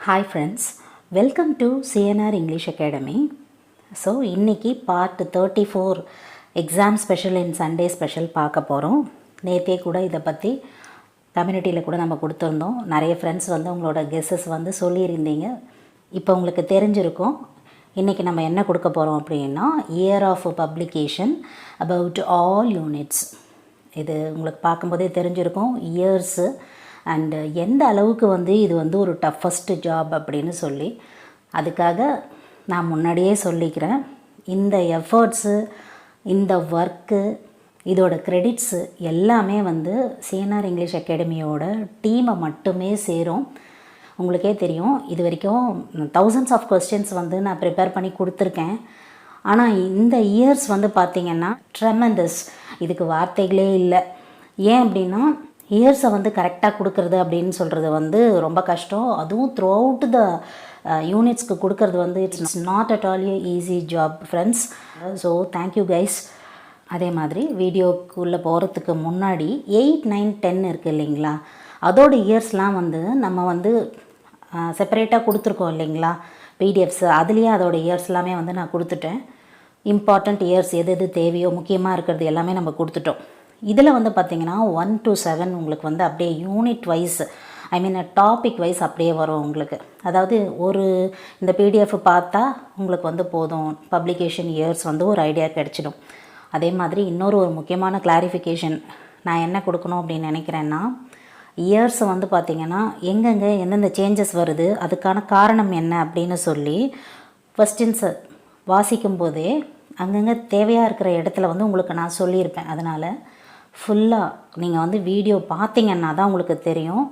Hi friends, welcome to CNR English Academy. So இன்னைக்கு part 34 exam special இன் Sunday special பார்க்க போகிறோம். நேற்றே கூட இதை பற்றி கம்யூனிட்டியில் கூட நம்ம கொடுத்துருந்தோம். நிறைய ஃப்ரெண்ட்ஸ் வந்து உங்களோட கெஸ்ஸஸ் வந்து சொல்லியிருந்தீங்க. இப்போ உங்களுக்கு தெரிஞ்சிருக்கும் இன்றைக்கி நம்ம என்ன கொடுக்க போகிறோம் அப்படின்னா year of publication about all units. இது உங்களுக்கு பார்க்கும்போதே தெரிஞ்சிருக்கும் இயர்ஸு அண்டு எந்த அளவுக்கு வந்து இது வந்து ஒரு டஃபஸ்ட் ஜாப் அப்படின்னு சொல்லி. அதுக்காக நான் முன்னாடியே சொல்லிக்கிறேன், இந்த எஃபர்ட்ஸு, இந்த ஒர்க்கு, இதோட கிரெடிட்ஸு எல்லாமே வந்து சிஎன்ஆர் இங்கிலீஷ் அகாடமியோட டீமை மட்டுமே சேரும். உங்களுக்கே தெரியும், இது வரைக்கும் தௌசண்ட்ஸ் ஆஃப் கொஸ்டின்ஸ் வந்து நான் ப்ரிப்பேர் பண்ணி கொடுத்துருக்கேன். ஆனால் இந்த இயர்ஸ் வந்து பார்த்திங்கன்னா ட்ரெமெண்டஸ், இதுக்கு வார்த்தைகளே இல்லை. ஏன் அப்படின்னா இயர்ஸை வந்து கரெக்டாக கொடுக்குறது அப்படின்னு சொல்கிறது வந்து ரொம்ப கஷ்டம். அதுவும் த்ரூ அவுட் த யூனிட்ஸ்க்கு கொடுக்கறது வந்து it's not at all A easy job friends. So thank you guys. அதே மாதிரி வீடியோக்குள்ளே போகிறதுக்கு முன்னாடி 8, 9, 10 இருக்குது இல்லைங்களா, அதோட இயர்ஸ்லாம் வந்து நம்ம வந்து செப்பரேட்டாக கொடுத்துருக்கோம் இல்லைங்களா பிடிஎஃப்ஸ். அதுலேயே அதோட இயர்ஸ் எல்லாமே வந்து நான் கொடுத்துட்டேன். இம்பார்ட்டண்ட் இயர்ஸ் எது எது தேவையோ முக்கியமாக இருக்கிறது எல்லாமே நம்ம கொடுத்துட்டோம். இதில் வந்து பார்த்திங்கன்னா 1 to 7 உங்களுக்கு வந்து அப்படியே யூனிட் வைஸ், ஐ மீன் டாபிக் வைஸ் அப்படியே வரும் உங்களுக்கு. அதாவது ஒரு இந்த பிடிஎஃப் பார்த்தா உங்களுக்கு வந்து போதும், பப்ளிகேஷன் இயர்ஸ் வந்து ஒரு ஐடியா கிடச்சிடும். அதே மாதிரி இன்னொரு முக்கியமான கிளாரிஃபிகேஷன் நான் என்ன கொடுக்கணும் அப்படின்னு நினைக்கிறேன்னா, இயர்ஸை வந்து பார்த்திங்கன்னா எங்கெங்கே எந்தெந்த சேஞ்சஸ் வருது, அதுக்கான காரணம் என்ன அப்படின்னு சொல்லி கொஸ்டின்ஸை வாசிக்கும் போதே அங்கங்கே தேவையாக இருக்கிற இடத்துல வந்து உங்களுக்கு நான் சொல்லியிருப்பேன். அதனால் ஃபுல்லாக நீங்கள் வந்து வீடியோ பார்த்தீங்கன்னா தான் உங்களுக்கு தெரியும்.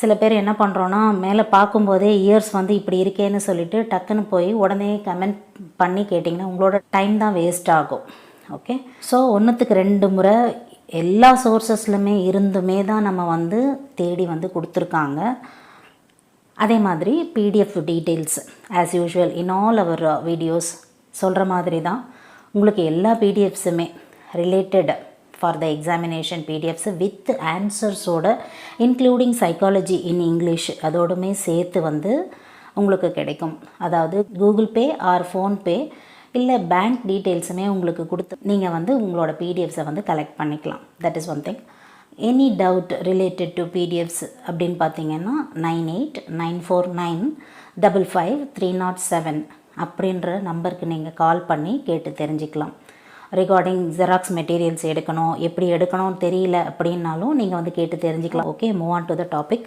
சில பேர் என்ன பண்ணுறோன்னா, மேலே பார்க்கும்போதே இயர்ஸ் வந்து இப்படி இருக்கேன்னு சொல்லிவிட்டு டக்குன்னு போய் உடனே கமெண்ட் பண்ணி கேட்டிங்கன்னா உங்களோட டைம் தான் வேஸ்ட் ஆகும். ஓகே, ஸோ 1க்கு 2 முறை எல்லா சோர்ஸஸ்லுமே இருந்துமே தான் நம்ம வந்து தேடி வந்து கொடுத்துருக்காங்க. அதே மாதிரி PDF details as usual in all our videos சொல்கிற மாதிரி தான் உங்களுக்கு எல்லா பிடிஎஃப்ஸுமே related for the examination PDFs with ஆன்சர்ஸோட இன்க்ளூடிங் சைக்காலஜி இன் இங்கிலீஷ் அதோடுமே சேர்த்து வந்து உங்களுக்கு கிடைக்கும். அதாவது கூகுள் பே ஆர் ஃபோன்பே இல்லை பேங்க் டீட்டெயில்ஸுமே உங்களுக்கு கொடுத்து நீங்கள் வந்து உங்களோட பிடிஎஃப்ஸை வந்து கலெக்ட் பண்ணிக்கலாம். That is one thing. Any doubt related to PDFs அப்படின்னு பார்த்தீங்கன்னா 9894955307 அப்படின்ற நம்பருக்கு நீங்கள் கால் பண்ணி கேட்டு தெரிஞ்சுக்கலாம். ரிகார்டிங் ஜெராக்ஸ் மெட்டீரியல்ஸ் எடுக்கணும், எப்படி எடுக்கணும்னு தெரியல அப்படின்னாலும் நீங்கள் வந்து கேட்டு தெரிஞ்சுக்கலாம். Okay, move on to the topic.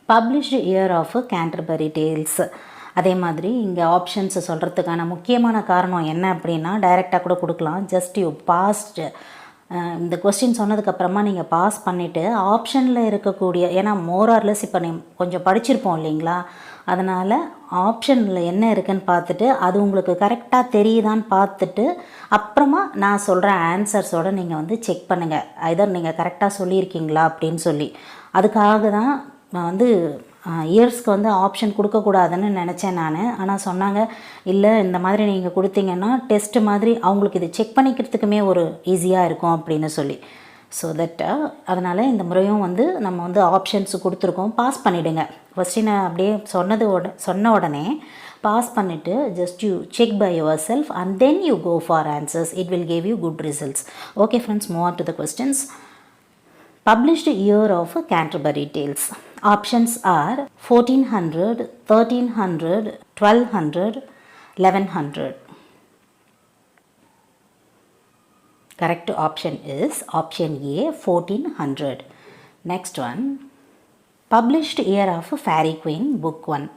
Published year of Canterbury tales. அதே மாதிரி இங்கே ஆப்ஷன்ஸ் சொல்கிறதுக்கான முக்கியமான காரணம் என்ன அப்படின்னா, டைரெக்டாக கூட கொடுக்கலாம். ஜஸ்ட் யூ பாஸ்ட் இந்த கொஸ்டின் சொன்னதுக்கப்புறமா நீங்கள் பாஸ் பண்ணிவிட்டு ஆப்ஷனில் இருக்கக்கூடிய, ஏன்னா மோரார்லெஸ் இப்போ கொஞ்சம் படிச்சிருப்போம் இல்லைங்களா, அதனால் ஆப்ஷனில் என்ன இருக்குதுன்னு பார்த்துட்டு அது உங்களுக்கு கரெக்டாக தெரியுதான்னு பார்த்துட்டு அப்புறமா நான் சொல்கிற ஆன்சர்ஸோடு நீங்கள் வந்து செக் பண்ணுங்கள், ஐதர் நீங்கள் கரெக்டாக சொல்லியிருக்கீங்களா அப்படின்னு சொல்லி. அதுக்காக தான் நான் வந்து இயர்ஸ்க்கு வந்து ஆப்ஷன் கொடுக்கக்கூடாதுன்னு நினச்சேன் நான். ஆனால் சொன்னாங்க, இல்லை இந்த மாதிரி நீங்கள் கொடுத்தீங்கன்னா டெஸ்ட்டு மாதிரி அவங்களுக்கு இது செக் பண்ணிக்கிறதுக்குமே ஒரு ஈஸியாக இருக்கும் அப்படின்னு சொல்லி. ஸோ தட் அதனால் இந்த முறையும் வந்து நம்ம வந்து ஆப்ஷன்ஸ் கொடுத்துருக்கோம். பாஸ் பண்ணிவிடுங்க. கொஸ்டினை அப்படியே சொன்ன உடனே பாஸ் பண்ணிவிட்டு just you check by yourself and then you go for answers. It will give you good results. Okay friends, move on to the questions. Published year of Canterbury Tales. Options are 1400, 1300, 1200, 1100. Correct option is option A, 1400. Next one. Published year of Fairy Queen, Book 1.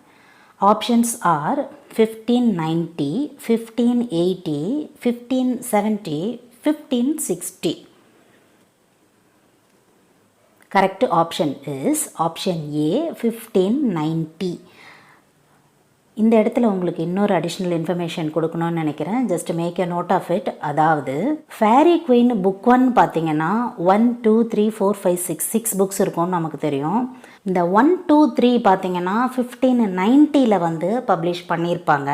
Options are 1590, 1580, 1570, 1560. Correct option is option A, 1590. இந்த இடத்துல உங்களுக்கு இன்னொரு additional information கொடுக்கணும்னு நினைக்கிறேன். Just make a note of it. அதாவது Faerie Queene book 1 பார்த்தீங்கன்னா 1, 2, 3, 4, 5, 6 books இருக்கும்னு நமக்கு தெரியும். இந்த 1, 2, 3 பார்த்தீங்கன்னா 1590 வந்து பப்ளிஷ் பண்ணியிருப்பாங்க.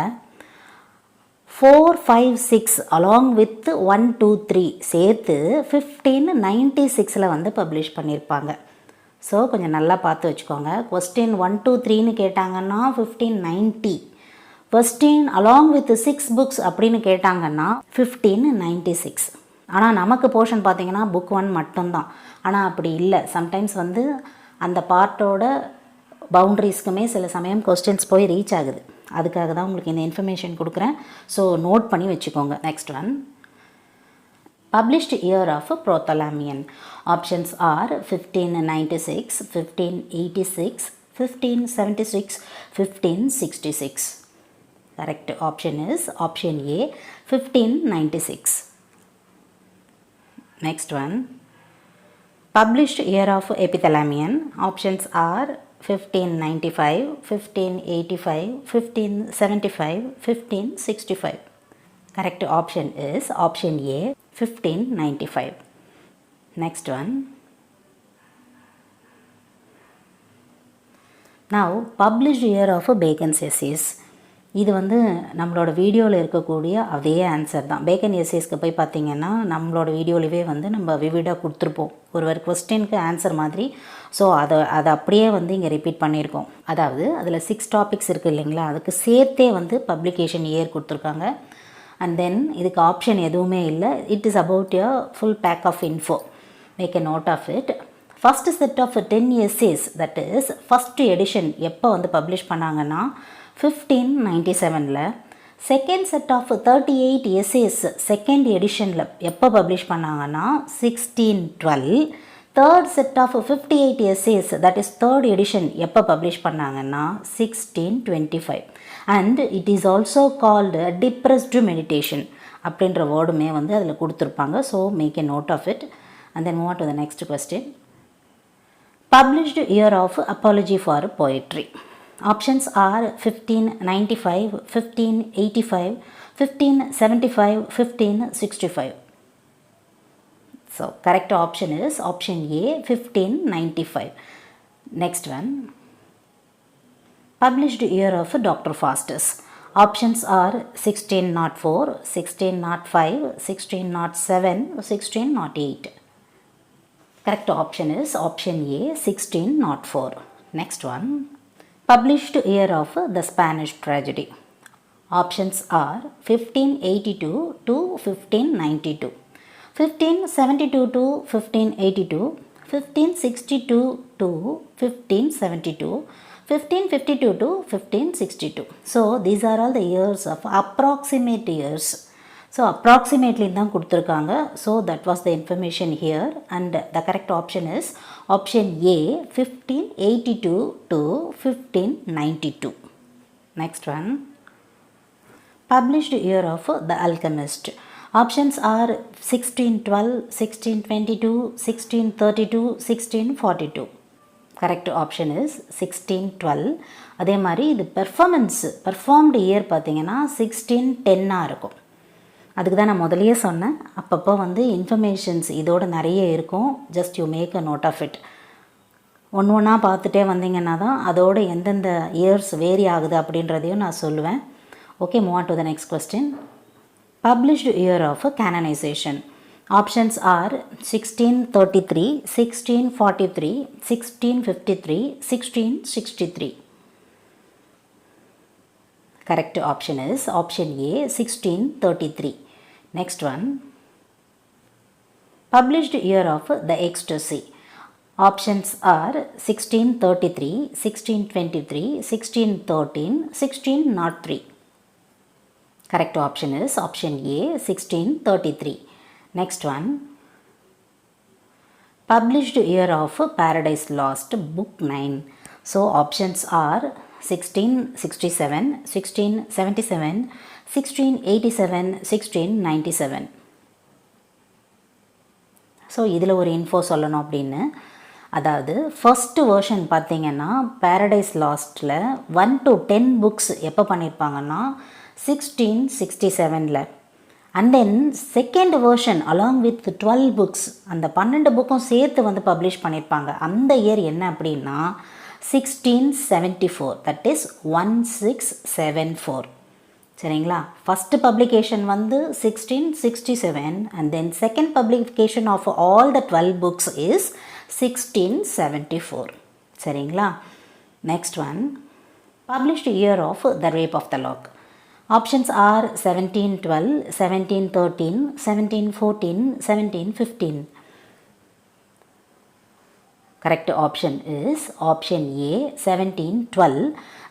4, 5, 6 அலாங் வித் 1, 2, 3 சேர்த்து 1596 வந்து பப்ளிஷ் பண்ணியிருப்பாங்க. ஸோ கொஞ்சம் நல்லா பார்த்து வச்சுக்கோங்க. கொஸ்டின் 1 to 3ன்னு கேட்டாங்கன்னா 1590. கொஸ்டின் அலாங் வித் 6 புக்ஸ் அப்படின்னு கேட்டாங்கன்னா 1596. ஆனால் நமக்கு போர்ஷன் பார்த்திங்கன்னா புக் 1 மட்டும்தான். ஆனால் அப்படி இல்லை. சம்டைம்ஸ் வந்து அந்த பார்ட்டோட பவுண்ட்ரிஸ்க்குமே சில சமயம் கொஸ்டின்ஸ் போய் ரீச் ஆகுது. அதுக்காக தான் உங்களுக்கு இந்த இன்ஃபர்மேஷன் கொடுக்குறேன். ஸோ நோட் பண்ணி வச்சுக்கோங்க. Next one, published year of Prothalaamian. Options are 1596, 1586, 1576, 1566. Correct option is option A, 1596. Next one, published year of Epithalamion. Options are 1595, 1585, 1575, 1565. Correct option is option A, 1595. Next one, now published year of Bacon's essays. இது வந்து நம்மளோட வீடியோவில் இருக்கக்கூடிய அதே answer தான். Bacon எஸ்ஏஸ்க்கு போய் பார்த்திங்கன்னா நம்மளோட வீடியோவிலே வந்து நம்ம விவிடாக கொடுத்துருப்போம் ஒரு கொஸ்டினுக்கு ஆன்சர் மாதிரி. ஸோ அதை அப்படியே வந்து இங்கே ரிப்பீட் பண்ணியிருக்கோம். அதாவது அதில் 6 டாபிக்ஸ் இருக்குது இல்லைங்களா, அதுக்கு சேர்த்தே வந்து பப்ளிகேஷன் இயர் கொடுத்துருக்காங்க. அண்ட் தென் இதுக்கு ஆப்ஷன் எதுவுமே இல்லை. It is about a full pack of info. Make a note of it. First set of 10 essays, that is first edition எப்போ வந்து பப்ளிஷ் பண்ணாங்கன்னா 1597ல். Second set of 38 essays second எடிஷனில் எப்போ பப்ளிஷ் பண்ணாங்கன்னா 1612. Third set of 58 essays, that is third edition எப்போ publish பண்ணாங்கன்னா 1625. And it is also called depressed meditation அப்படின்ற வேர்டுமே வந்து அதில் கொடுத்துருப்பாங்க. So make a note of it. And then move on to the next question. Published year of apology for poetry. Options are 1595, 1585, 1575, 1565. So correct option is option A, 1595. Next one, published year of Dr. Faustus. Options are 1604, 1605, 1607, 1608. Correct option is option A, 1604. Next one, published year of the Spanish tragedy. Options are 1582 to 1592, 1572 to 1582, 1562 to 1572, 1552 to 1562. So these are all the years of approximate years. So approximately தான் கொடுத்துருக்காங்க. So that was the information here, and the correct option is option A, 1582 to 1592. Next one, published year of The Alchemist. Options are 1612, 1622, 1632, 1642. Correct option is 1612. அதே மாதிரி இது performed year பார்த்திங்கன்னா 1610 இருக்கும். அதுக்கு தான் நான் முதலையே சொன்னேன், அப்பப்போ வந்து இன்ஃபர்மேஷன்ஸ் இதோட நிறைய இருக்கும். Just you make a note of it. ஒன்றா பார்த்துட்டே வந்தீங்கன்னா தான் அதோட எந்தெந்த இயர்ஸ் வேரி ஆகுது அப்படின்றதையும் நான் சொல்லுவேன். Okay, move on to the next question. Published year of canonisation. Options are 1633, 1643, 1653, 1663. Correct option is option A, 1633. Next one, published year of The Ecstasy. Options are 1633, 1623, 1613, 1603. Correct option is option A, 1633. Next one, published year of Paradise Lost, Book 9. So options are 1667, 1677, 1687, 1697. So இதில் ஒரு info சொல்லணும் அப்படின்னு, அதாவது first version பார்த்திங்கன்னா paradise லாஸ்ட்டில் 1 to 10 books எப்போ பண்ணியிருப்பாங்கன்னா 1667. And then second version along with 12 books, அந்த 12 புக்கும் சேர்த்து வந்து பப்ளிஷ் பண்ணியிருப்பாங்க. அந்த இயர் என்ன அப்படின்னா 1674, தட் இஸ் 1674. சரிங்களா? ஃபஸ்ட்டு பப்ளிகேஷன் வந்து 1667 and then second publication of all the 12 books is 1674. சரிங்களா? Next one, published year of The Rape of the Lock. Options are 1712, 1713, 1714, 1715. Correct option is option A, 1712.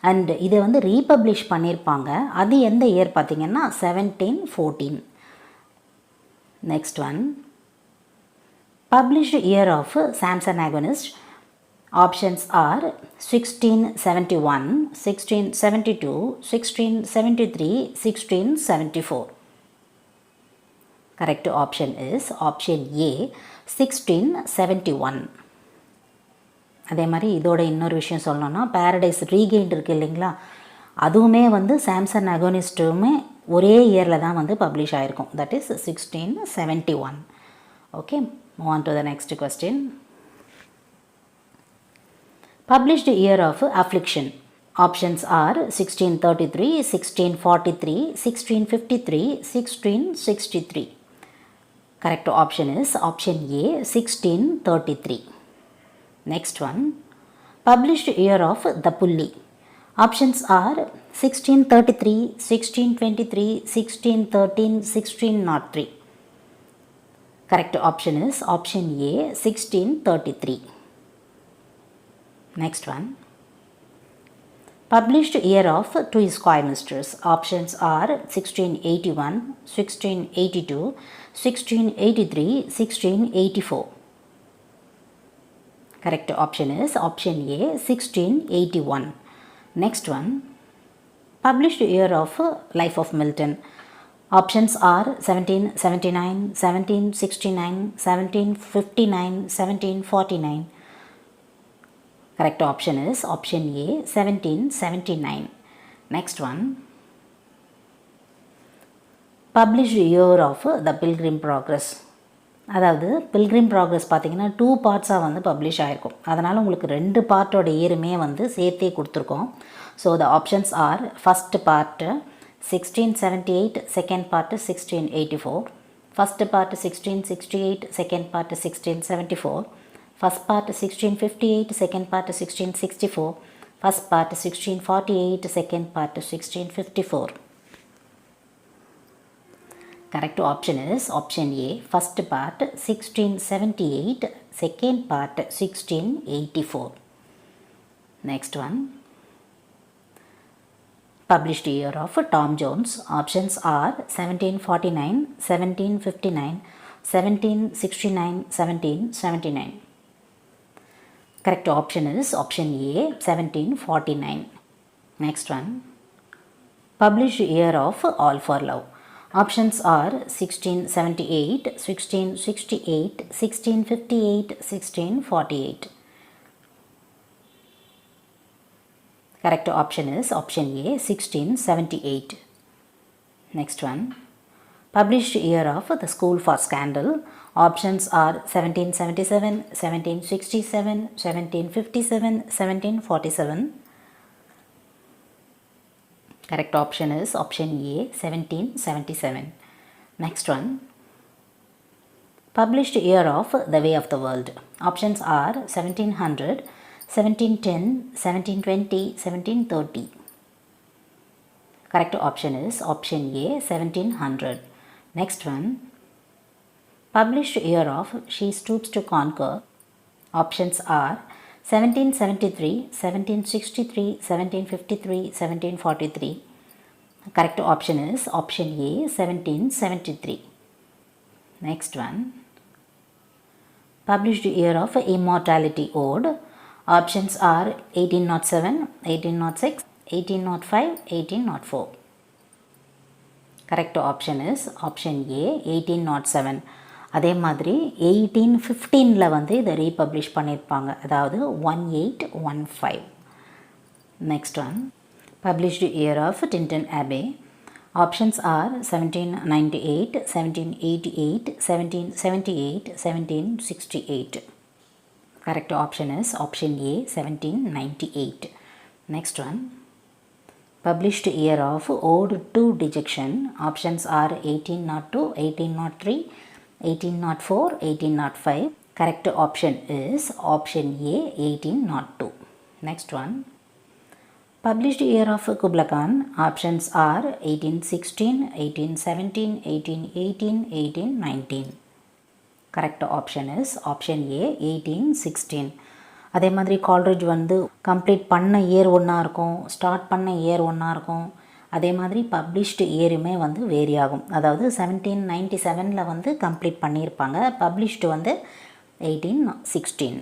அண்ட் இதை வந்து republish பண்ணியிருப்பாங்க. அது எந்த year பார்த்தீங்கன்னா 1714. Next one, published year of Samson Agonistes. Options are 1671, 1672, 1673, 1674. Correct option is option A, 1671. அதே மாதிரி இதோட இன்னொரு விஷயம் சொல்லணும்னா, பேரடைஸ் ரீகெயின்ட் இருக்குது இல்லைங்களா, அதுவுமே வந்து சாம்சங் அகோனிஸ்ட்டுமே ஒரே இயரில் தான் வந்து பப்ளிஷ் ஆகிருக்கும். That is 1671. Okay, move on to the next question. Published year of affliction. Options are 1633, 1643, 1653, 1663. Correct option is option A, 1633. Next one, published year of The Pulli. Options are 1633, 1623, 1613, 1603. Correct option is option A, 1633. Next one, published year of Two Squire Misters. Options are 1681, 1682, 1683, 1684. Correct option is option A, 1681. Next one, published year of Life of Milton. Options are 1779, 1769, 1759, 1749. Correct option is option A, 1779. Next one, published year of The Pilgrim Progress. அதாவது pilgrim progress பார்த்திங்கன்னா 2 பார்ட்ஸாக வந்து publish ஆகிருக்கும். அதனால் உங்களுக்கு 2 பார்ட்டோட இயருமே வந்து சேர்த்தே கொடுத்துருக்கோம். So the options are, first part 1678, second part 1684, first part 1668, second part 1674, first part 1658, second part 1664, first part 1648, second part 1654. Correct option is option A, first part 1678, second part 1684. Next one, published year of Tom Jones. Options are 1749, 1759, 1769, 1779. Correct option is option A, 1749. Next one, published year of All for Love. Options are 1678, 1668, 1658, 1648. Correct option is option A, 1678. Next one, published year of The School for Scandal. Options are 1777, 1767, 1757, 1747. Correct option is option A, 1777. Next one, published year of The Way of the World. Options are 1700, 1710, 1720, 1730. Correct option is option A, 1700. Next one, published year of She Stoops to Conquer. Options are 1773, 1763, 1753, 1743. Correct option is option A, 1773. Next one, published year of Immortality Ode. Options are 1807, 1806, 1805, 1804. Correct option is option A, 1807. அதே மாதிரி 1815 வந்து இதை republish பண்ணியிருப்பாங்க, அதாவது 1815. Next one, published year of Tintern Abbey. Options are 1798, 1788, 1778, 1768. Correct option is option A, 1798. Next one, published year of Ode to Dejection. Options are 1802, 1803, 1804, 1805. Correct option is option A, 1802. Next one. Published year of Kubla Khan. Options are 1816, 1817, 1818, 1819. Correct option is option A, 1816. அதே மாதிரி Coleridge வந்து complete பண்ண year ஒன்றா இருக்கும், start பண்ண year ஒன்றா இருக்கும். அதே மாதிரி பப்ளிஷ்டு இயருமே வந்து வேரி ஆகும். அதாவது 1797 வந்து கம்ப்ளீட் பண்ணியிருப்பாங்க, பப்ளிஷ்டு வந்து 1816.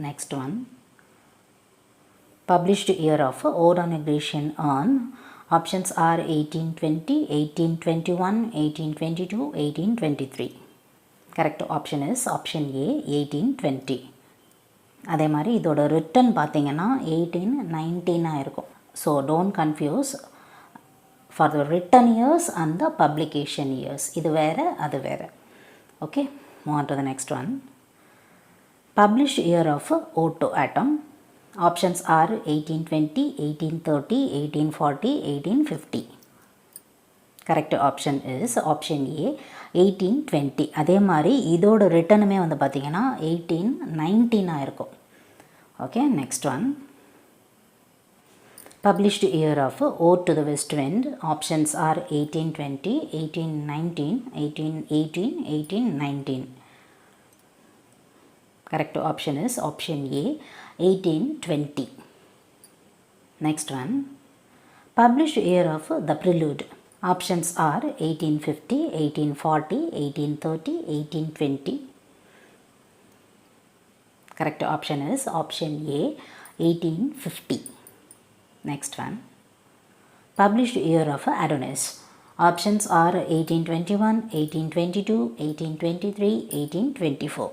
Next one. Published year of Ode on Aggression on. Options are 1820, 1821, 1822, 1823. Correct option is option A, 1820. அதே மாதிரி இதோட ரிட்டன் பார்த்தீங்கன்னா 1819 இருக்கும். So don't confuse for the written years and the publication years. இது வேறு அது வேறு. Okay, move on to the next one. Published year of Ode to Atom. Options are 1820, 1830, 1840, 1850. Correct option is option A, 1820. அதே மாதிரி இதோட ரிட்டனுமே வந்து பார்த்திங்கன்னா 1819 இருக்கும். Okay, next one. Published year of Ode to the West Wind. Options are 1820, 1819, 1818, 1819. Correct option is option A, 1820. Next one. Published year of The Prelude. Options are 1850, 1840, 1830, 1820. Correct option is option A, 1850. Next one. Published year of Adonis. Options are 1821, 1822, 1823, 1824.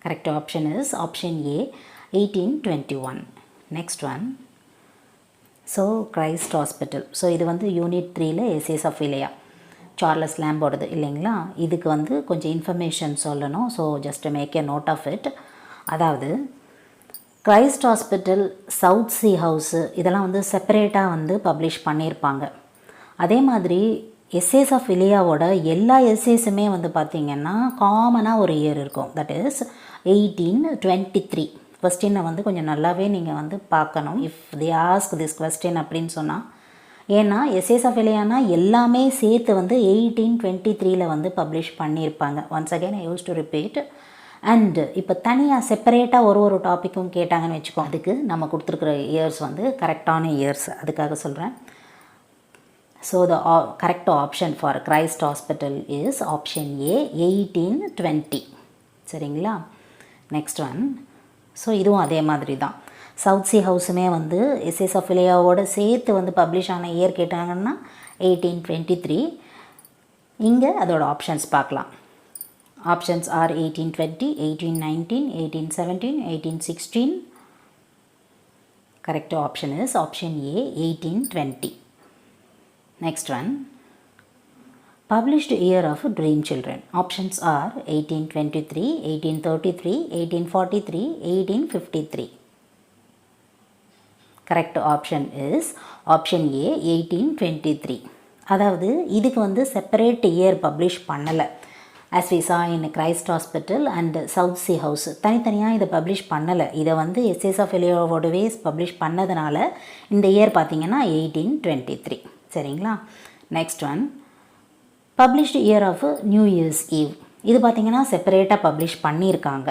Correct option is option A, 1821. Next one. So Christ Hospital. So இது வந்து unit 3ல essays of Elia Charles லேம்போடது இல்லைங்களா. இதுக்கு வந்து கொஞ்சம் information சொல்லணும். So just make a note of it. அதாவது Christ Hospital, South Sea house இதெல்லாம் வந்து செப்பரேட்டாக வந்து பப்ளிஷ் பண்ணியிருப்பாங்க. அதே மாதிரி எஸ்ஏஸ் ஆஃப் இலியாவோட எல்லா எஸ்ஏஸுமே வந்து பார்த்திங்கன்னா காமனாக ஒரு இயர் இருக்கும். That is 1823. கொஸ்டினை வந்து கொஞ்சம் நல்லாவே நீங்கள் வந்து பார்க்கணும். If the ask this question அப்படின்னு சொன்னால், ஏன்னா எஸ்ஏஸ் ஆஃப் இலியானா எல்லாமே சேர்த்து வந்து 1823ல் வந்து பப்ளிஷ் பண்ணியிருப்பாங்க. Once again I use to repeat. And இப்போ தனியாக செப்பரேட்டாக ஒரு டாப்பிக்கும் கேட்டாங்கன்னு வச்சுக்கோ, அதுக்கு நம்ம கொடுத்துருக்குற இயர்ஸ் வந்து கரெக்டான இயர்ஸ், அதுக்காக சொல்கிறேன். So the correct option for Christ hospital is option A, 1820. சரிங்களா. Next one. ஸோ இதுவும் அதே மாதிரி தான். சவுத் சி ஹவுஸுமே வந்து எஸ்எஸ் ஆஃப் இலியாவோட சேர்த்து வந்து பப்ளிஷ் ஆன இயர் கேட்டாங்கன்னா 1823. இங்கே அதோட ஆப்ஷன்ஸ் பார்க்கலாம். Options are 1820, 1819, 1817, 1816. Correct option is option A, 1820. Next one. Published year of Dream Children. Options are 1823, 1833, 1843, 1853. Correct option is option A, 1823. அதாவது இதுக்கு வந்து செப்பரேட் இயர் பப்ளிஷ் பண்ணலை. as we saw in Christ Hospital and South Sea House தனித்தனியாக இதை publish பண்ணலை. இதை வந்து SS of இலியாவோடவே publish பண்ணதுனால இந்த இயர் பார்த்திங்கன்னா 1823. சரிங்களா. Next one. Published year of New Year's Eve. இது பார்த்திங்கன்னா செப்பரேட்டாக பப்ளிஷ் பண்ணியிருக்காங்க.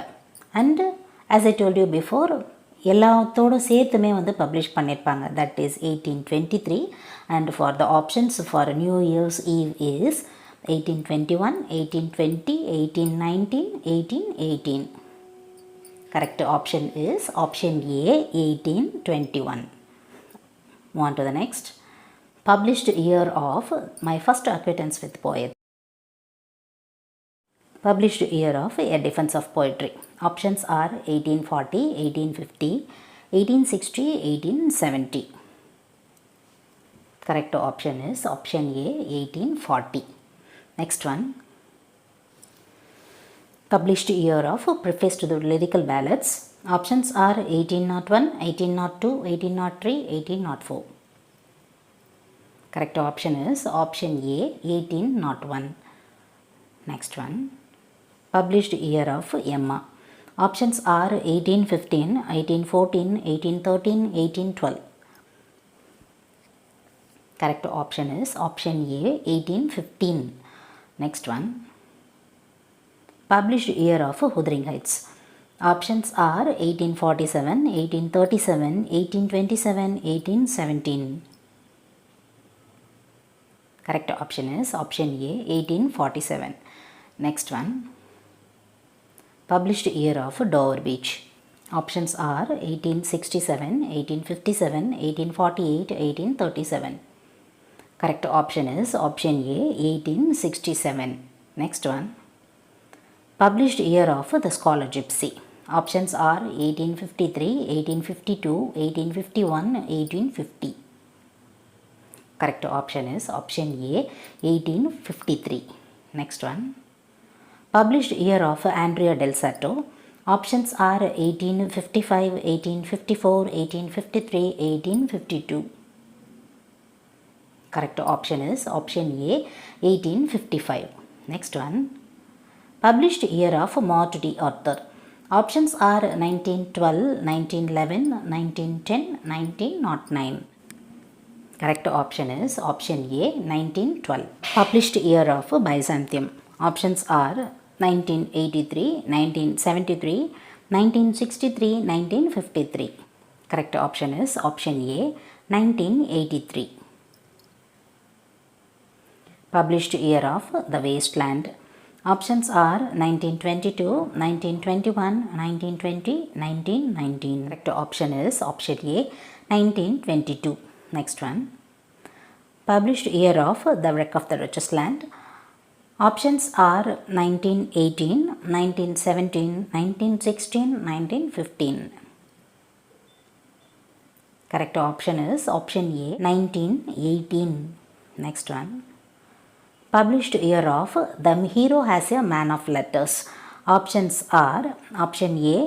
And as I told you before, எல்லாத்தோடு சேர்த்துமே வந்து பப்ளிஷ் பண்ணியிருப்பாங்க. That is 1823. And for the options for New Year's Eve is 1821, 1820, 1819, 1818. Correct option is option A, 1821. Move on to the next. Published year of My First Acquaintance with Poet. Published year of A Defense of Poetry. Options are 1840, 1850, 1860, 1870. Correct option is option A, 1840. Next one. Published year of Preface to the Lyrical Ballads. Options are 1801, 1802, 1803, 1804. Correct option is option A, 1801. Next one. Published year of Emma. Options are 1815, 1814, 1813, 1812. Correct option is option A, 1815. Next one. Published year of Wuthering Heights. Options are 1847, 1837, 1827, 1817. Correct option is option A, 1847. Next one. Published year of Dover Beach. Options are 1867, 1857, 1848, 1837. Correct option is option A, 1867. Next one. Published year of The Scholar Gypsy. Options are 1853, 1852, 1851, 1850. Correct option is option A, 1853. Next one. Published year of Andrea del Sarto. Options are 1855, 1854, 1853, 1852. Correct option is option A, 1855. Next one. Published year of Maud D. Arthur. Options are 1912, 1911, 1910, 1909. Correct option is option A, 1912. Published year of Byzantium. Options are 1983, 1973, 1963, 1953. Correct option is option A, 1983. Published year of The Wasteland. Options are 1922, 1921, 1920, 1919. Correct option is option A, 1922. Next one. Published year of The Wreck of the Richest Land. Options are 1918, 1917, 1916, 1915. Correct option is option A, 1918. Next one. Published year of The Hero Has a Man of Letters. Options are option A,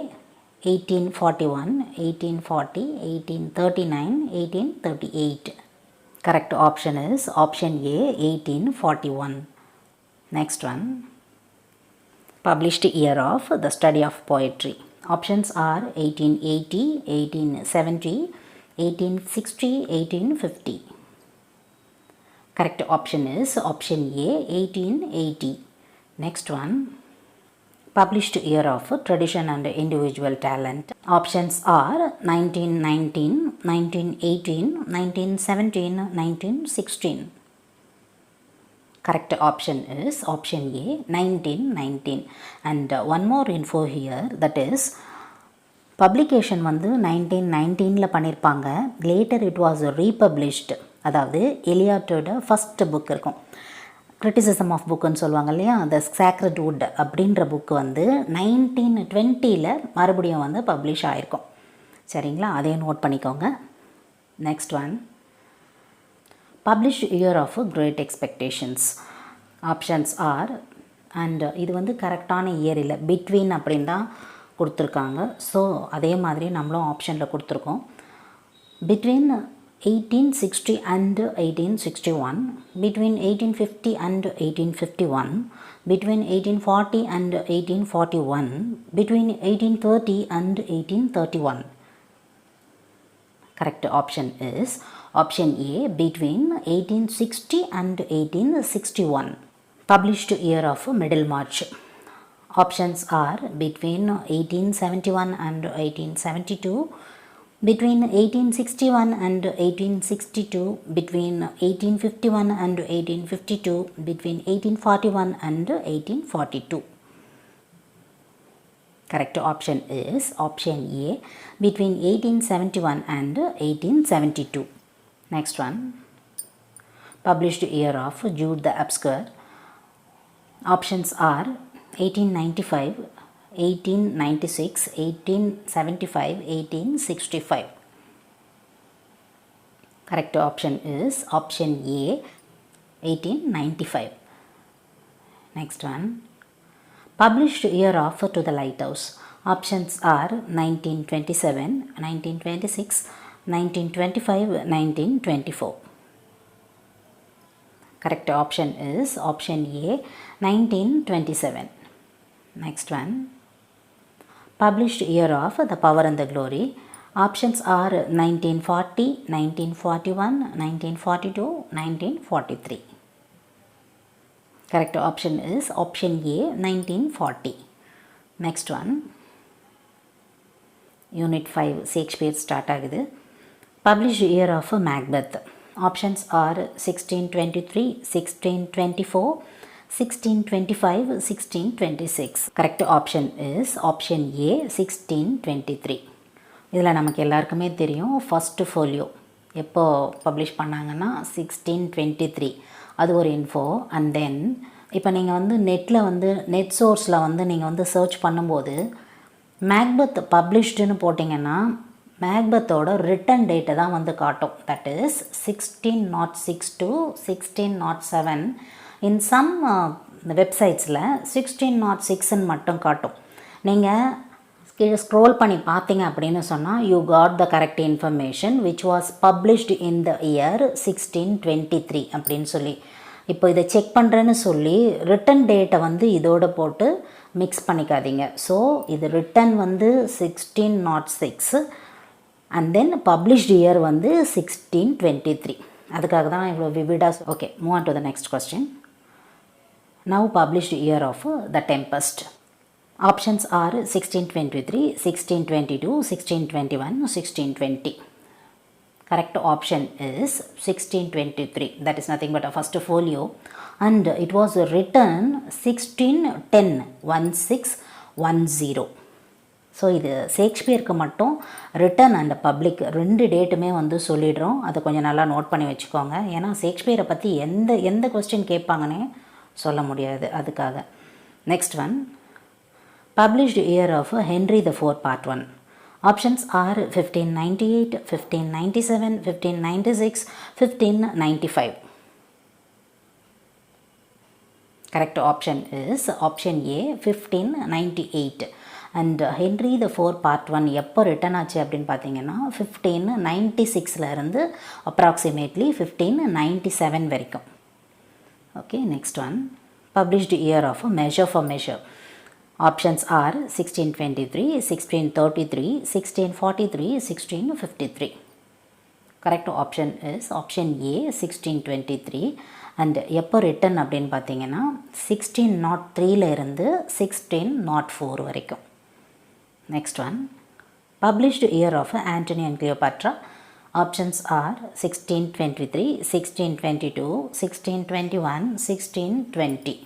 1841, 1840, 1839, 1838. Correct option is option A, 1841. Next one. Published year of The Study of Poetry. Options are 1880, 1870, 1860, 1850. Correct option is option A, 1880. Next one. Published year of Tradition and Individual Talent. Options are 1919, 1918, 1917, 1916. Correct option is option A, 1919. And one more info here, that is publication வந்து 1919 பண்ணியிருப்பாங்க. Later it was republished. அதாவது எலியாட்டோட first book இருக்கும், criticism of புக்குன்னு சொல்லுவாங்க இல்லையா, த sacred would அப்படின்ற book வந்து 1920 மறுபடியும் வந்து பப்ளிஷ் ஆகிருக்கும். சரிங்களா, அதையும் நோட் பண்ணிக்கோங்க. Next one. Published year of great expectations. Options are, and இது வந்து கரெக்டான இயர் இல்லை, பிட்வீன் அப்படின்னு தான் கொடுத்துருக்காங்க. ஸோ அதே மாதிரி நம்மளும் ஆப்ஷனில் கொடுத்துருக்கோம். Between 1860 and 1861, between 1850 and 1851, between 1840 and 1841, between 1830 and 1831. Correct option is option A, between 1860 and 1861. Published year of Middlemarch. Options are between 1871 and 1872, between 1861 and 1862, between 1851 and 1852, between 1841 and 1842. Correct option is option A, between 1871 and 1872. Next one. Published year of Jude the Obscure. Options are 1895, 1896, 1875, 1865. Correct option is option A, 1895. Next one. Published year of To the Lighthouse. Options are 1927, 1926, 1925, 1924. Correct option is option A, 1927. Next one, published year of The Power and the Glory. Options are 1940, 1941, 1942, 1943. Correct option is option A, 1940. Next one, Unit 5, Shakespeare start ஆகுது. Published year of Macbeth. Options are 1623, 1624, 1625, 1626. Correct option is option A, 1623. இதில் நமக்கு எல்லாருக்குமே தெரியும் first folio எப்போ publish பண்ணாங்கன்னா 1623. அது ஒரு info. And then இப்போ நீங்கள் வந்து நெட்டில் வந்து நெட் சோர்ஸில் வந்து நீங்கள் வந்து சர்ச் பண்ணும்போது மேக்பெத் பப்ளிஷ்டுன்னு போட்டிங்கன்னா மேக்பெத்தோட ரிட்டன் டேட்டை தான் வந்து காட்டும். That is 1606 to 1607. In some வெப்சைட்ஸில் 1606ன்னு மட்டும் காட்டும். நீங்கள் கீழே ஸ்க்ரோல் பண்ணி பார்த்தீங்க அப்படின்னு சொன்னால் you got the correct information which was published in the year 1623 அப்படின்னு சொல்லி. இப்போ இதை செக் பண்ணுறேன்னு சொல்லி ரிட்டன் டேட்டை வந்து இதோட போட்டு மிக்ஸ் பண்ணிக்காதீங்க. ஸோ இது ரிட்டன் வந்து 1606 அண்ட் தென் பப்ளிஷ்டு இயர் வந்து 1623. அதுக்காக தான் இவ்வளோ விவிடாக. Okay, move on to the next question. Now published year of the Tempest. Options are 1623, 1622, 1621, 1620. Correct option is 1623. That is nothing but a first folio, and it was written 1610, 1610. So இது ஷேக்ஸ்பியருக்கு மட்டும் return and public ரெண்டு டேட்டுமே வந்து சொல்லிடுறோம். அதை கொஞ்சம் நல்லா note பண்ணி வச்சுக்கோங்க. ஏன்னா ஷேக்ஸ்பியரை பற்றி எந்த கொஸ்டின் கேட்பாங்கன்னே சொல்ல முடியாது, அதுக்காக. Next one, published year of Henry IV Part 1. Options are 1598, 1597, 1596, 1595. Correct option is option A, 1598. And Henry IV Part 1 எப்போ ரிட்டன் ஆச்சு அப்படின்னு பார்த்தீங்கன்னா 1596 இருந்து approximately 1597 வரைக்கும். Okay, next one, published year of Measure for Measure. Options are 1623, 1633, 1643, 1653. Correct option is option A, 1623. And எப்போ written அப்படின்னு பார்த்தீங்கன்னா 1603 இருந்து 1604 வரைக்கும். Next one, published year of Antony and Cleopatra. Options are 1623, 1622, 1621, 1620.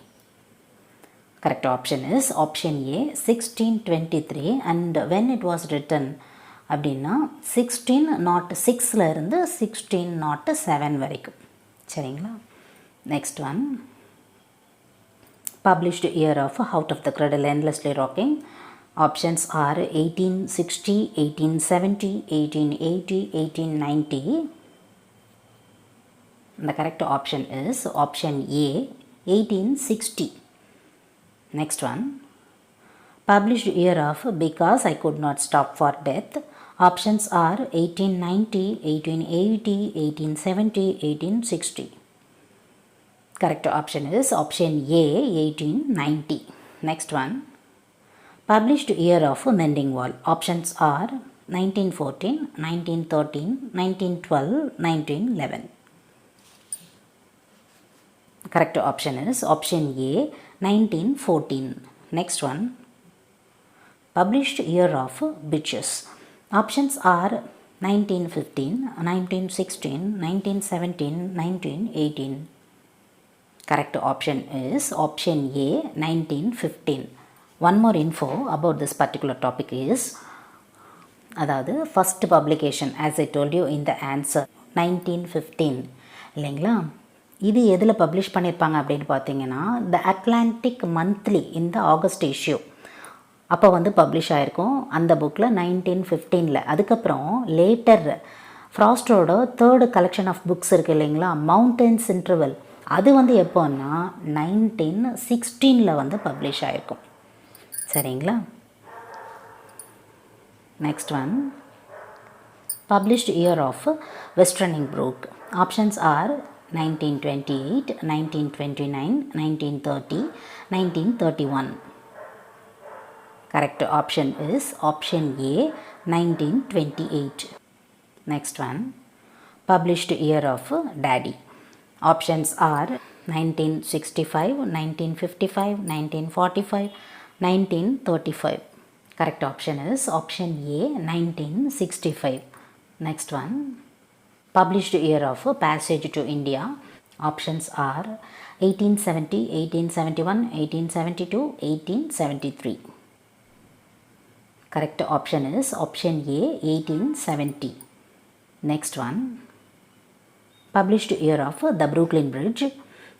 Correct option is option A, 1623. and when it was written அப்படின்னா 1606 இருந்து 1607 வரைக்கும். சரிங்களா? Next one, published year of Out of the Cradle Endlessly Rocking. Options are 1860, 1870, 1880, 1890. The correct option is option A, 1860. Next one, published year of Because I Could Not Stop for Death. Options are 1890, 1880, 1870, 1860. Correct option is option A, 1890. Next one, published year of Mending Wall. Options are 1914, 1913, 1912, 1911. Correct option is option A, 1914. Next one, published year of Bitches. Options are 1915, 1916, 1917, 1918. Correct option is option A, 1915. One more info about this particular topic is, அதாவது first publication as I told you in the answer 1915 இல்லைங்களா? இது எதில் publish பண்ணியிருப்பாங்க அப்படின்னு பார்த்தீங்கன்னா the Atlantic Monthly இந்த August issue அப்போ வந்து பப்ளிஷ் ஆகிருக்கும் அந்த புக்கில் 1915. அதுக்கப்புறம் லேட்டர் ஃப்ராஸ்டரோட தேர்டு கலெக்ஷன் ஆஃப் புக்ஸ் இருக்குது இல்லைங்களா, மவுண்டன்ஸ் இன்டர்வல், அது வந்து எப்போன்னா 1916 வந்து பப்ளிஷ் ஆகிருக்கும். சரிங்களா? Next one, published year of Westerning Brook. Options are 1928, 1929, 1930, 1931. Correct option is option A, 1928. Next one, published year of Daddy. Options are 1965, 1955, 1945, 1935. Correct option is option A, 1965. Next one, published year of Passage to India. Options are 1870, 1871, 1872, 1873. Correct option is option A, 1870. Next one, published year of the Brooklyn Bridge.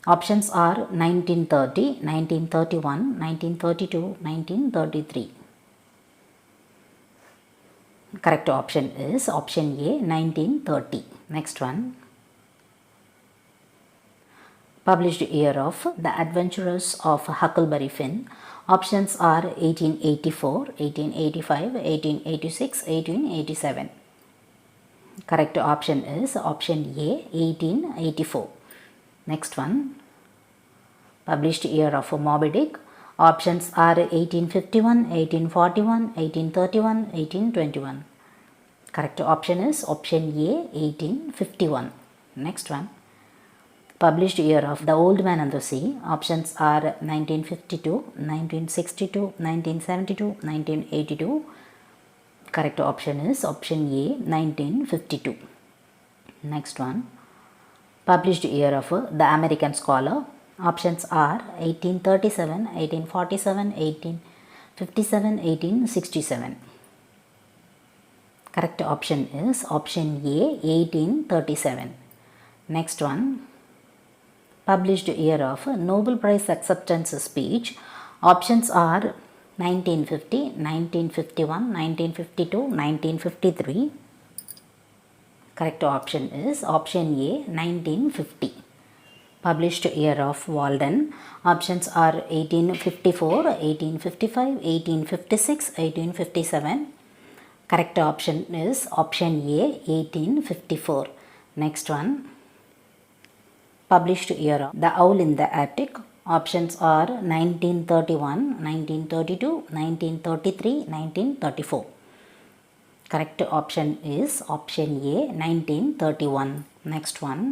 Options are 1930, 1931, 1932, 1933. Correct option is option A, 1930. Next one, published year of The Adventures of Huckleberry Finn. Options are 1884, 1885, 1886, 1887. Correct option is option A, 1884. Next one, published year of Moby Dick. Options are 1851, 1841, 1831, 1821. Correct option is option A, 1851. Next one, published year of The Old Man and the Sea. Options are 1952, 1962, 1972, 1982. Correct option is option A, 1952. Next one, published year of The American Scholar. Options are 1837, 1847, 1857, 1867. Correct option is option A, 1837. Next one, published year of Nobel Prize Acceptance Speech. Options are 1950, 1951, 1952, 1953. Correct option is option A, 1950. Published year of Walden. Options are 1854, 1855, 1856, 1857. Correct option is option A, 1854. Next one, published year of The Owl in the Attic. Options are 1931, 1932, 1933, 1934. Correct option is option A, 1931. Next one,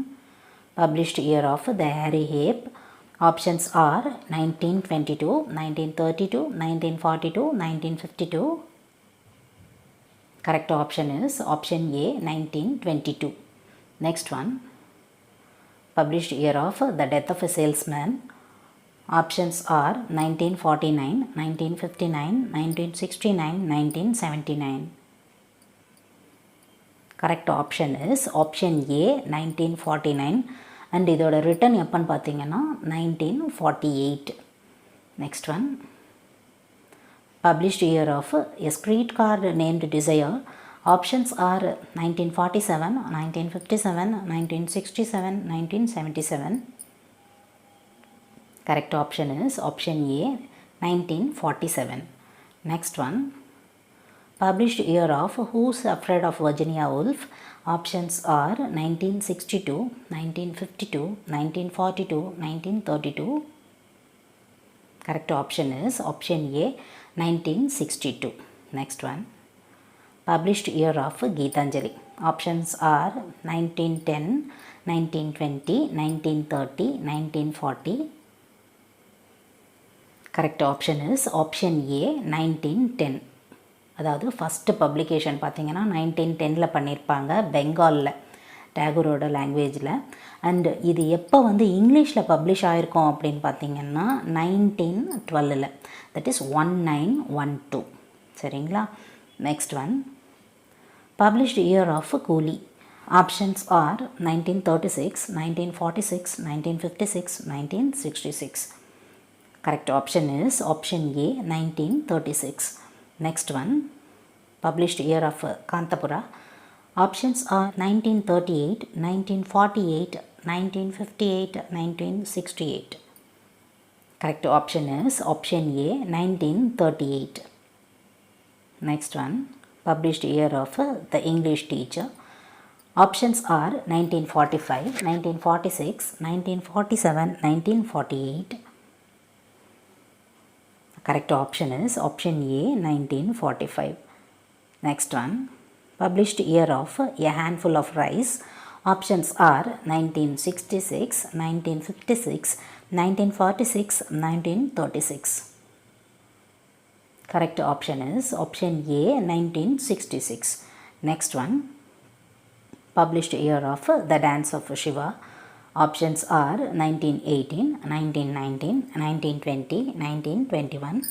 published year of The Hairy Ape. Options are 1922, 1932, 1942, 1952. Correct option is option A, 1922. Next one, published year of The Death of a Salesman. Options are 1949, 1959, 1969, 1979. Correct option is option A, 1949. And இதோட return எப்போன்னு பார்த்தீங்கன்னா 1948. Next one, published year of A Streetcar Named Desire. Options are 1947, 1957, 1967, 1977. Correct option is option A, 1947. Next one, published year of Who's Afraid of Virginia Woolf. Options are 1962, 1952, 1942, 1932. Correct option is option A, 1962. Next one, published year of Geetanjali. Options are 1910, 1920, 1930, 1940. Correct option is option A, 1910. அதாவது first publication பார்த்திங்கன்னா 1910 பண்ணியிருப்பாங்க பெங்காலில், டேகூரோட லாங்குவேஜில். And இது எப்போ வந்து இங்கிலீஷில் publish ஆகிருக்கோம் அப்படின்னு பார்த்திங்கன்னா 1912, தட் இஸ் 1912. சரிங்களா? Next one, published year of Coolie. Options are 1936, 1946, 1956, 1966. Correct option is option A, 1936. Next one, published year of Kantapura. Options are 1938, 1948, 1958, 1968. Correct option is option A, 1938. Next one, published year of The English Teacher. Options are 1945, 1946, 1947, 1948. Correct option is option A, 1945. Next one, published year of A Handful of Rice. Options are 1966, 1956, 1946, 1936. Correct option is option A, 1966. Next one, published year of The Dance of Shiva. Options are 1918, 1919, 1920, 1921.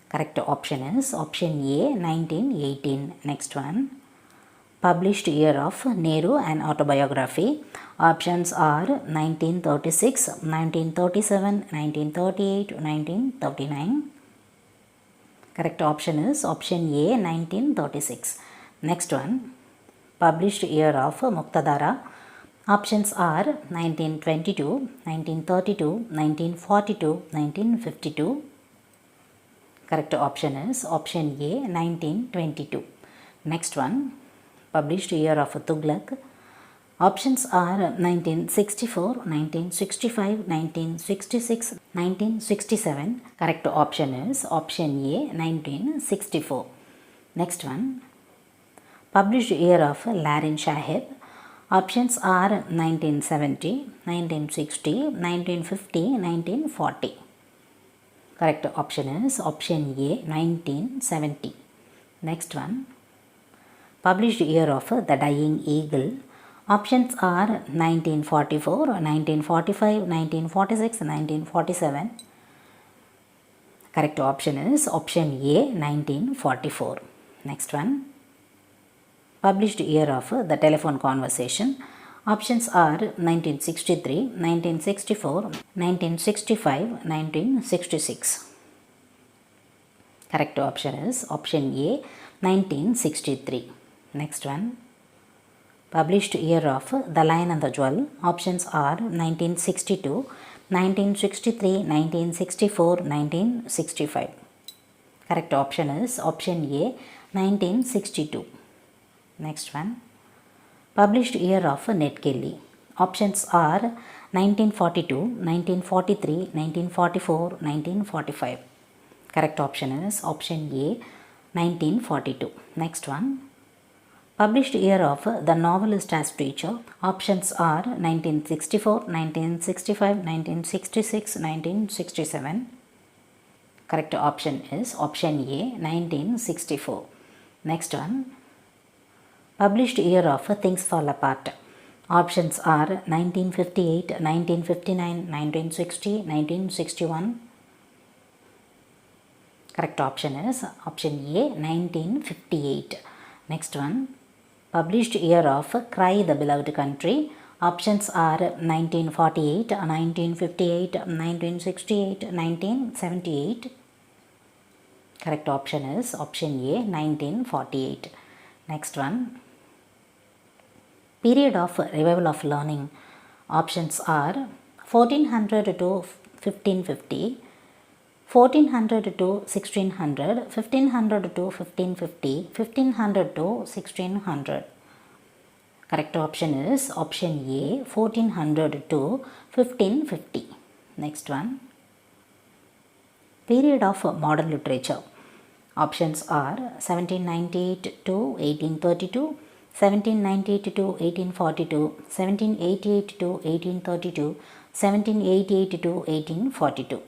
Correct option is option A, 1918. Next one, published year of Nehru and Autobiography. Options are 1936, 1937, 1938, 1939. Correct option is option A, 1936. Next one, published year of Muktadara. Options are 1922, 1932, 1942, 1952. Correct option is option A, 1922. Next one, published year of Tughlaq. Options are 1964, 1965, 1966, 1967. Correct option is option A, 1964. Next one, published year of Larin Shahib. Options are 1970, 1960, 1950, 1940. Correct option is option A, 1970. Next one, published year of The Dying Eagle. Options are 1944, 1945, 1946, 1947. Correct option is option A, 1944. Next one, published year of The Telephone Conversation. Options are 1963, 1964, 1965, 1966. Correct option is option A, 1963. Next one, published year of The Lion and the Jewel. Options are 1962, 1963, 1964, 1965. Correct option is option A, 1962. Next one, published year of Ned Kelly. Options are 1942, 1943, 1944, 1945. Correct option is option A, 1942. Next one, published year of The Novelist as Teacher. Options are 1964, 1965, 1966, 1967. Correct option is option A, 1964. Next one, published year of Things Fall Apart. Options are 1958, 1959, 1960, 1961. Correct option is option A, 1958. Next one, published year of Cry the Beloved Country. Options are 1948, 1958, 1968, 1978. Correct option is option A, 1948. Next one, period of revival of learning. Options are 1400 to 1550, 1400 to 1600, 1500 to 1550, 1500 to 1600. Correct option is option A, 1400 to 1550. Next one, period of modern literature. Options are 1798 to 1832, 1798 to 1842, 1788 to 1832, 1788 to 1842.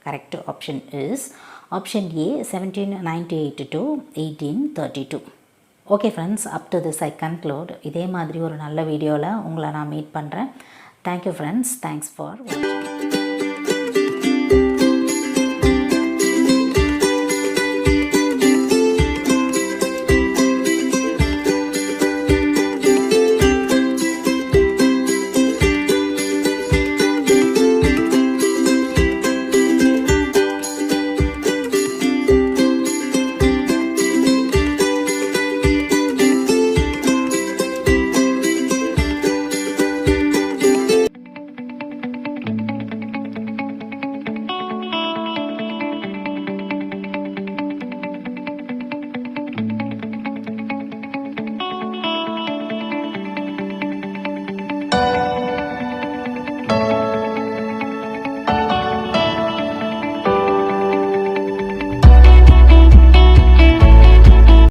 Correct option is option A, 1798 to 1832. Okay friends, up to this I conclude. இதே மாதிரி ஒரு நல்ல வீடியோவில் உங்களை நான் meet பண்ணுறேன். Thank you friends, thanks for வாட்சிங்.